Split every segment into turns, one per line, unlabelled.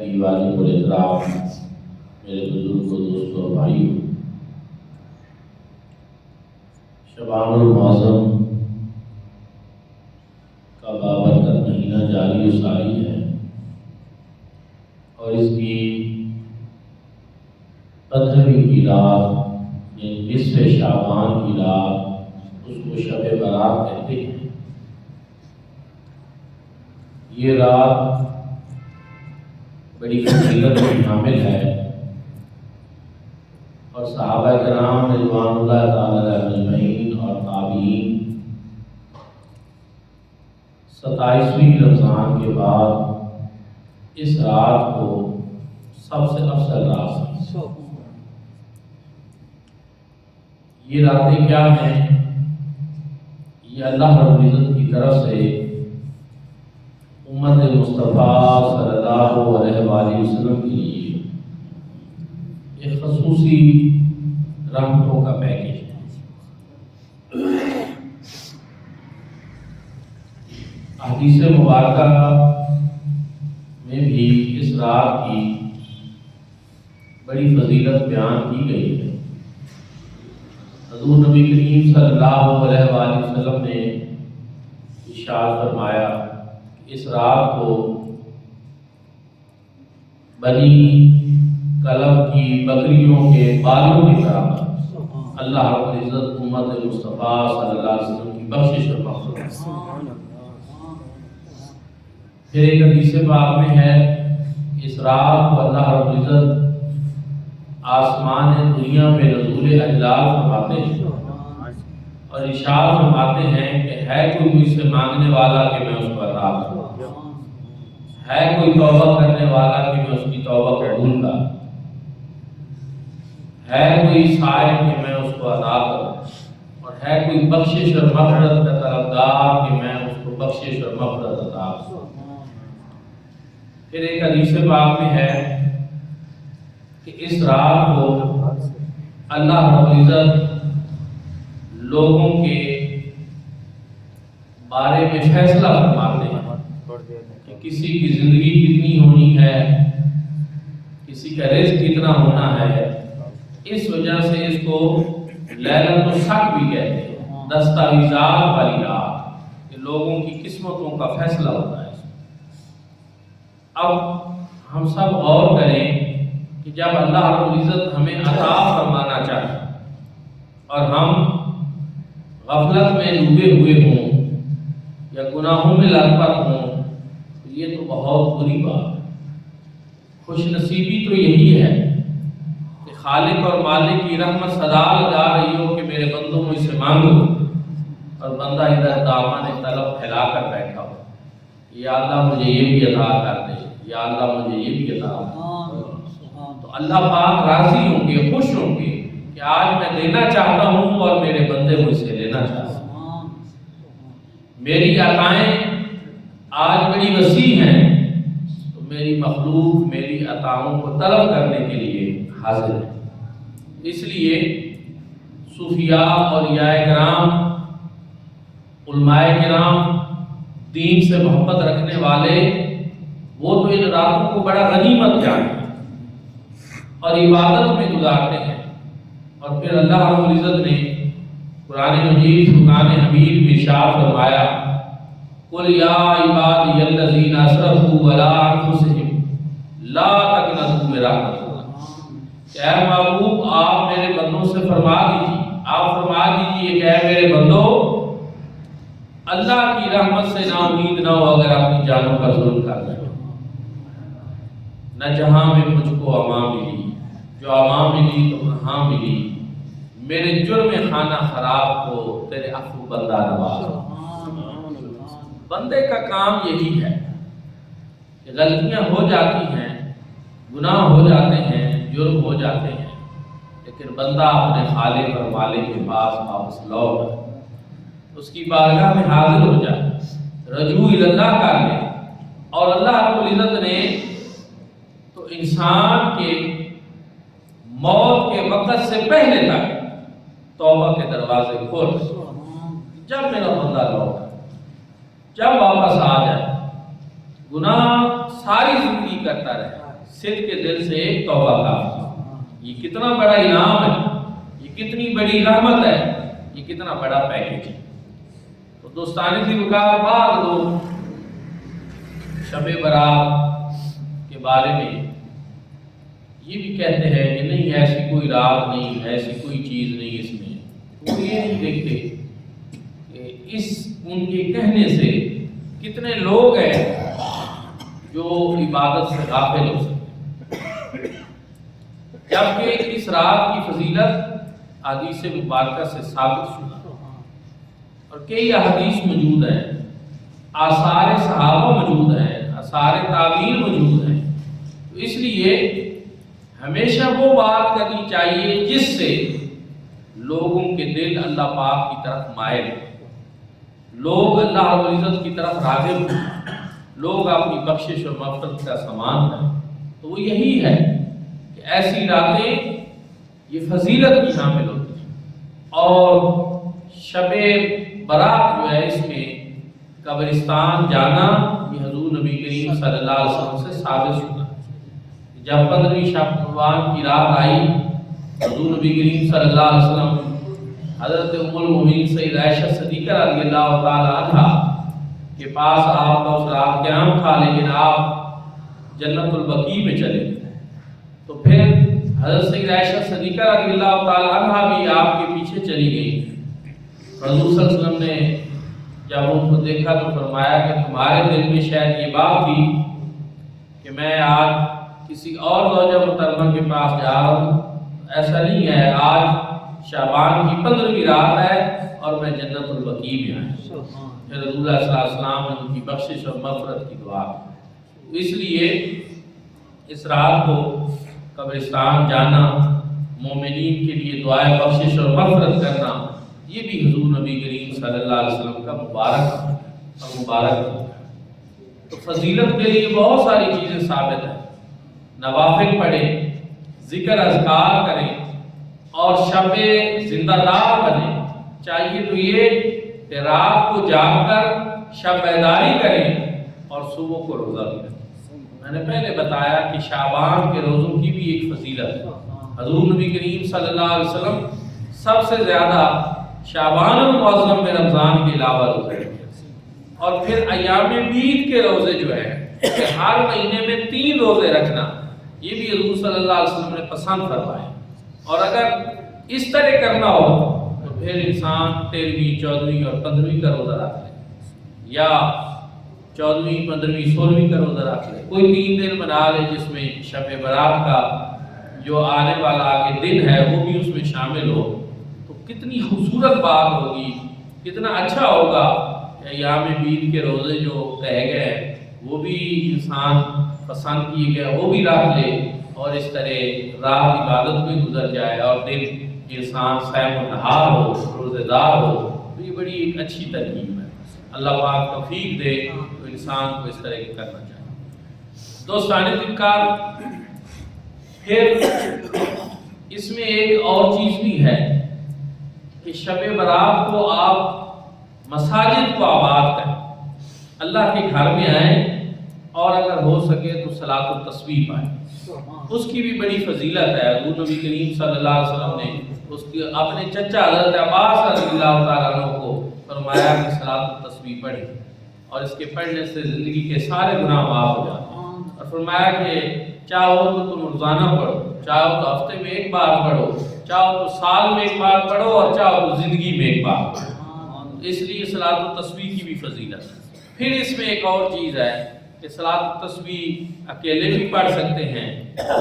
میری واجب الاحترام میرے بزرگوں، دوستوں اور بھائیوں، شعبان المعظم کا بابرکت مہینہ جاری و ساری ہے اور اس کی 15ویں کی رات یعنی نصف شعبان کی رات اس کو شب برات کہتے ہیں۔ یہ رات بڑی فضیلت کی حامل ہے اور صحابہ کرام رضوان اللہ تعالی علیہ اجمعین اور تابعین 27ویں رمضان کے بعد اس رات کو سب سے افضل رات سمجھتے ہیں۔ یہ راتیں کیا ہیں؟ یہ اللہ رب العزت کی طرف سے امت مصطفیٰ صلی اللہ علیہ وآلہ وسلم کے لیے ایک خصوصی رحمتوں کا پیکیج ہے۔ حدیث مبارکہ میں بھی اس رات کی بڑی فضیلت بیان کی گئی ہے۔ حضور نبی کریم صلی اللہ علیہ وآلہ وسلم نے ارشاد فرمایا کہ اس رات کو بنی کلب کی بکریوں کے بالوں کی طرح اللہ رب العزت امت مصطفیٰ صلی اللہ علیہ وسلم کی بخشش اور مغفرت۔ پھر ایک حدیث پاک میں ہے اس رات کو اللہ رب العزت آسمان دنیا پہ نزول اجلال فرماتے ہیں اور ارشاد فرماتے ہیں کہ ہے کوئی مجھ سے مانگنے والا کہ میں اس کو عطا کروں، ہے کوئی توبہ کرنے والا کہ میں اس کی توبہ قبول کروں، ہے کوئی سائل کہ میں اس کو عطا کروں، اور ہے کوئی بخشش اور مغفرت کا طلبگار کہ میں اس کو بخشش اور مغفرت عطا کروں۔ پھر ایک حدیث پاک میں ہے کہ اس رات کو اللہ رب العزت لوگوں کے بارے میں فیصلہ فرماتے ہیں کہ کسی کی زندگی کتنی ہونی ہے، کسی کا رزق کتنا ہونا ہے۔ اس وجہ سے اس کو لیلۃ الشک بھی کہتے ہیں، دستاویزات والی رات، کہ لوگوں کی قسمتوں کا فیصلہ ہوتا ہے۔ اب ہم سب غور کریں کہ جب اللہ رب العزت ہمیں عطا فرمانا چاہے اور ہم غفلت میں ڈوبے ہوئے ہوں یا گناہوں میں لطپت ہوں تو یہ تو بہت بری بات ہے۔ خوش نصیبی تو یہی ہے کہ خالق اور مالک کی رحمت صدا لگا رہی ہو کہ میرے بندوں مجھ سے مانگو، اور بندہ ادھر دامن طلب پھیلا کر بیٹھا ہو، یا اللہ مجھے یہ بھی عطا کر دے، یا اللہ مجھے یہ بھی عطا کر دے، تو اللہ پاک راضی ہوں گے، خوش ہوں گے کہ آج میں دینا چاہتا ہوں اور میرے بندے مجھ سے لینا چاہتے ہیں۔ میری عطائیں آج بڑی وسیع ہیں تو میری مخلوق میری عطاؤں کو طلب کرنے کے لیے حاضر ہے۔ اس لیے صوفیاء اور اولیاء کرام، علماء کرام، دین سے محبت رکھنے والے، وہ تو ان راتوں کو بڑا غنیمت جانتے ہیں اور عبادت میں گزارتے ہیں۔ اور پھر اللہ رب العزت نے قرآن مجید فرقان حمید میں ارشاد فرمایا قل یا عبادی الذین اسرفوا علی انفسہم لا تقنطوا من رحمت اللہ، کہ اے محبوب آپ میرے بندوں سے فرما دیجیے، آپ فرما دیجیے کہ اے میرے بندو اللہ کی رحمت سے نا امید نہ ہو اگر اپنی جانوں کا ظلم کر رہے ہو۔ نہ جہاں میں مجھ کو امان ملی، جو امان ملی تو کہاں ملی، میرے جرم خانہ خراب کو تیرے عفو بندہ نواز۔ بندے کا کام یہی ہے کہ غلطیاں ہو جاتی ہیں، گناہ ہو جاتے ہیں، جرم ہو جاتے ہیں، لیکن بندہ اپنے خالق اور مالک کے پاس واپس لوٹ اس کی بارگاہ میں حاضر ہو جائے، رجوع اللہ کر لے۔ اور اللہ رب العزت نے تو انسان کے موت کے وقت سے پہلے تک توبہ کے دروازے کھول، جب میرا بندہ لوٹا، جب واپس آ جائے، گناہ ساری زندگی کرتا رہے صدق کے دل سے ایک توبہ کافی۔ یہ کتنا بڑا انعام ہے، یہ کتنی بڑی رحمت ہے، یہ کتنا بڑا پیکیج ہے۔ تو دوستانی کی وقار بعد لوگ شب برات کے بارے میں یہ بھی کہتے ہیں کہ نہیں ایسی کوئی رات نہیں، ایسی کوئی چیز نہیں اس میں، وہ یہ نہیں دیکھتے کہ اس ان کے کہنے سے کتنے لوگ ہیں جو عبادت سے غافل ہو سکتے، جبکہ اس رات کی فضیلت احادیث مبارکہ سے ثابت شدہ اور کئی احادیث موجود ہیں، آثار صحابہ موجود ہیں، آثار تابعین موجود ہیں۔ تو اس لیے ہمیشہ وہ بات کرنی چاہیے جس سے لوگوں کے دل اللہ پاک کی طرف مائل ہوں، لوگ اللہ رب العزت کی طرف راغب ہوں، لوگ اپنی بخشش اور مغفرت کا سامان ہیں۔ تو وہ یہی ہے کہ ایسی راتیں یہ فضیلت کی حامل ہوتی ہیں، اور شب برات جو ہے اس میں قبرستان جانا یہ حضور نبی کریم صلی اللہ علیہ وسلم سے ثابت شدہ۔ جب 15ویں شعبان کی رات آئی، حضور نبی کریم صلی اللہ علیہ وسلم حضرت ام المومنین سیدہ عائشہ صدیقہ رضی اللہ تعالی عنہا کے پاس آپ کا اس رات قیام تھا، لیکن آپ جنت البقیع میں چلے گئے۔ تو پھر حضرت سیدہ عائشہ صدیقہ رضی اللہ تعالی عنہا بھی آپ کے پیچھے چلی گئی۔ حضور صلی اللہ علیہ وسلم نے جب ان کو دیکھا تو فرمایا کہ تمہارے دل میں شاید یہ بات تھی کہ میں آج کسی اور زوجہ محترمہ کے پاس جا رہا ہوں، ایسا نہیں ہے، آج شعبان کی 15ویں رات ہے اور میں جنت البقیع میں آیا۔ پھر رسول اللہ صلی اللہ علیہ وسلم نے ان کی بخشش اور مغفرت کی دعا کی۔ اس لیے اس رات کو قبرستان جانا، مومنین کے لیے دعائے بخشش اور مغفرت کرنا، یہ بھی حضور نبی کریم صلی اللہ علیہ وسلم کا مبارک ہے۔ تو فضیلت کے لیے بہت ساری چیزیں ثابت ہیں، نوافل پڑھیں، ذکر اذکار کریں اور شب زندہ دار بنیں۔ چاہیے تو یہ کہ رات کو جاگ کر شب بیداری کریں اور صبح کو روزہ بھی رکھیں۔ میں نے پہلے بتایا کہ شعبان کے روزوں کی بھی ایک فضیلت ہے۔ حضور نبی کریم صلی اللہ علیہ وسلم سب سے زیادہ شعبان المعظم میں رمضان کے علاوہ روزے رکھتے، اور پھر ایام بیت کے روزے جو ہیں کہ ہر مہینے میں 3 روزے رکھنا، یہ بھی حضور صلی اللہ علیہ وسلم نے پسند فرمایا۔ اور اگر اس طرح کرنا ہو تو پھر انسان 13ویں، 14ویں اور 15ویں کا روزہ رکھ لے، یا 14ویں، 15ویں، 16ویں کا روزہ رکھ لے، کوئی 3 دن بنا لے جس میں شب برات کا جو آنے والا آگے دن ہے وہ بھی اس میں شامل ہو، تو کتنی خوبصورت بات ہوگی، کتنا اچھا ہوگا کہ ایام بیت کے روزے جو کہے گئے وہ بھی انسان پسند کیے گئے وہ بھی رکھ لے، اور اس طرح رات عبادت میں گزر جائے اور دن انسان صائم النہار ہو، روزے دار ہو۔ تو یہ بڑی ایک اچھی ترکیب ہے، اللہ پاک توفیق دے تو انسان کو اس طرح کی کرنا چاہیے۔ دوستان ذکر، پھر اس میں ایک اور چیز بھی ہے کہ شب برات کو آپ مساجد کو آباد کریں، اللہ کے گھر میں آئیں، اور اگر ہو سکے تو صلاۃ التسبیح پڑھیں۔ اس کی بھی بڑی فضیلت ہے۔ حضور نبی کریم صلی اللہ علیہ وسلم نے اس کی اپنے چچا حضرت عباس رضی اللہ تعالیٰ عنہ کو فرمایا کہ صلاۃ التسبیح پڑھیں، اور اس کے پڑھنے سے زندگی کے سارے گناہ معاف ہو جاتے ہیں، اور فرمایا کہ چاہو تو تم روزانہ پڑھو، چاہو تو ہفتے میں 1 بار پڑھو، چاہو تو سال میں 1 بار پڑھو، اور چاہو تو زندگی میں 1 بار پڑھو۔ اس لیے صلاۃ التسبیح کی بھی فضیلت ہے۔ پھر اس میں ایک اور چیز ہے کہ صلاۃ التسبیح اکیلے بھی پڑھ سکتے ہیں،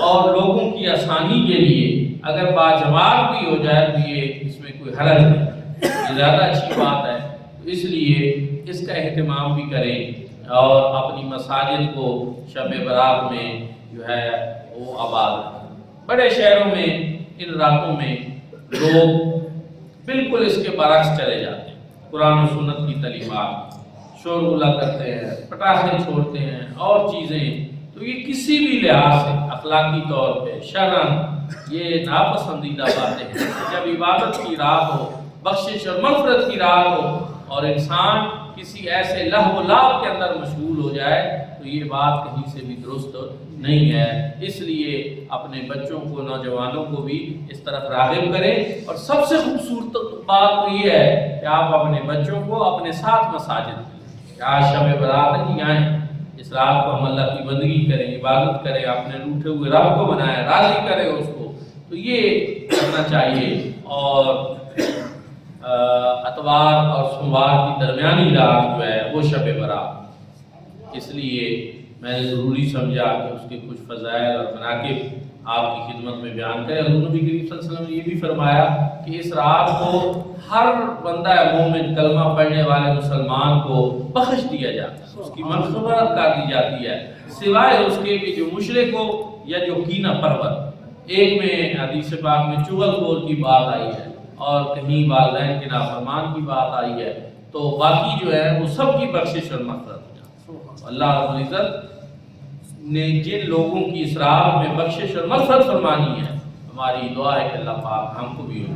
اور لوگوں کی آسانی کے لیے اگر باجماعت بھی ہو جائے تو یہ اس میں کوئی حرج نہیں، یہ زیادہ اچھی بات ہے۔ تو اس لیے اس کا اہتمام بھی کریں اور اپنی مساجد کو شب برات میں جو ہے وہ آباد رکھیں۔ بڑے شہروں میں ان راتوں میں لوگ بالکل اس کے برعکس چلے جاتے ہیں، قرآن و سنت کی تعلیمات شور غلہ کرتے ہیں، پٹاخے چھوڑتے ہیں اور چیزیں، تو یہ کسی بھی لحاظ سے اخلاقی طور پہ شرعاً یہ ناپسندیدہ باتیں ہیں۔ جب عبادت کی رات ہو، بخشش اور مغفرت کی رات ہو، اور انسان کسی ایسے لہو و لعب کے اندر مشغول ہو جائے تو یہ بات کہیں سے بھی درست نہیں ہے۔ اس لیے اپنے بچوں کو، نوجوانوں کو بھی اس طرف راغب کریں، اور سب سے خوبصورت بات تو یہ ہے کہ آپ اپنے بچوں کو اپنے ساتھ مساجد میں، آج شب برات ہے کہ آئیں، اس رات کو ہم اللہ کی بندگی کریں، عبادت کریں، اپنے روٹھے ہوئے رب کو بنائیں، راضی کریں اس کو، تو یہ کرنا چاہیے۔ اور اتوار اور سوموار کی درمیانی رات جو ہے وہ شب برات، اس لیے میں نے ضروری سمجھا کہ اس کے کچھ فضائل اور مناقب آپ کی خدمت میں بیان کریں۔ حضور نبی کریم صلی اللہ علیہ وسلم نے یہ بھی فرمایا کہ اس رات کو ہر بندہ مومن، کلمہ پڑھنے والے مسلمان کو بخش دیا جاتا ہے، اس کی مغفرت کر دی جاتی ہے، سوائے اس کے کہ جو مشرک ہو یا جو کینہ پرور۔ ایک میں حدیث پاک میں چغل خور کی بات آئی ہے، اور کہیں والدین کے نافرمان کی بات آئی ہے، تو باقی جو ہے وہ سب کی بخشش اور مغفرت ہو جاتی ہے۔ اللہ رب العزت نے جن لوگوں کی اس رات میں بخشش اور مغفرت فرمانی ہے، ہماری دعا ہے کہ اللہ پاک ہم کو بھی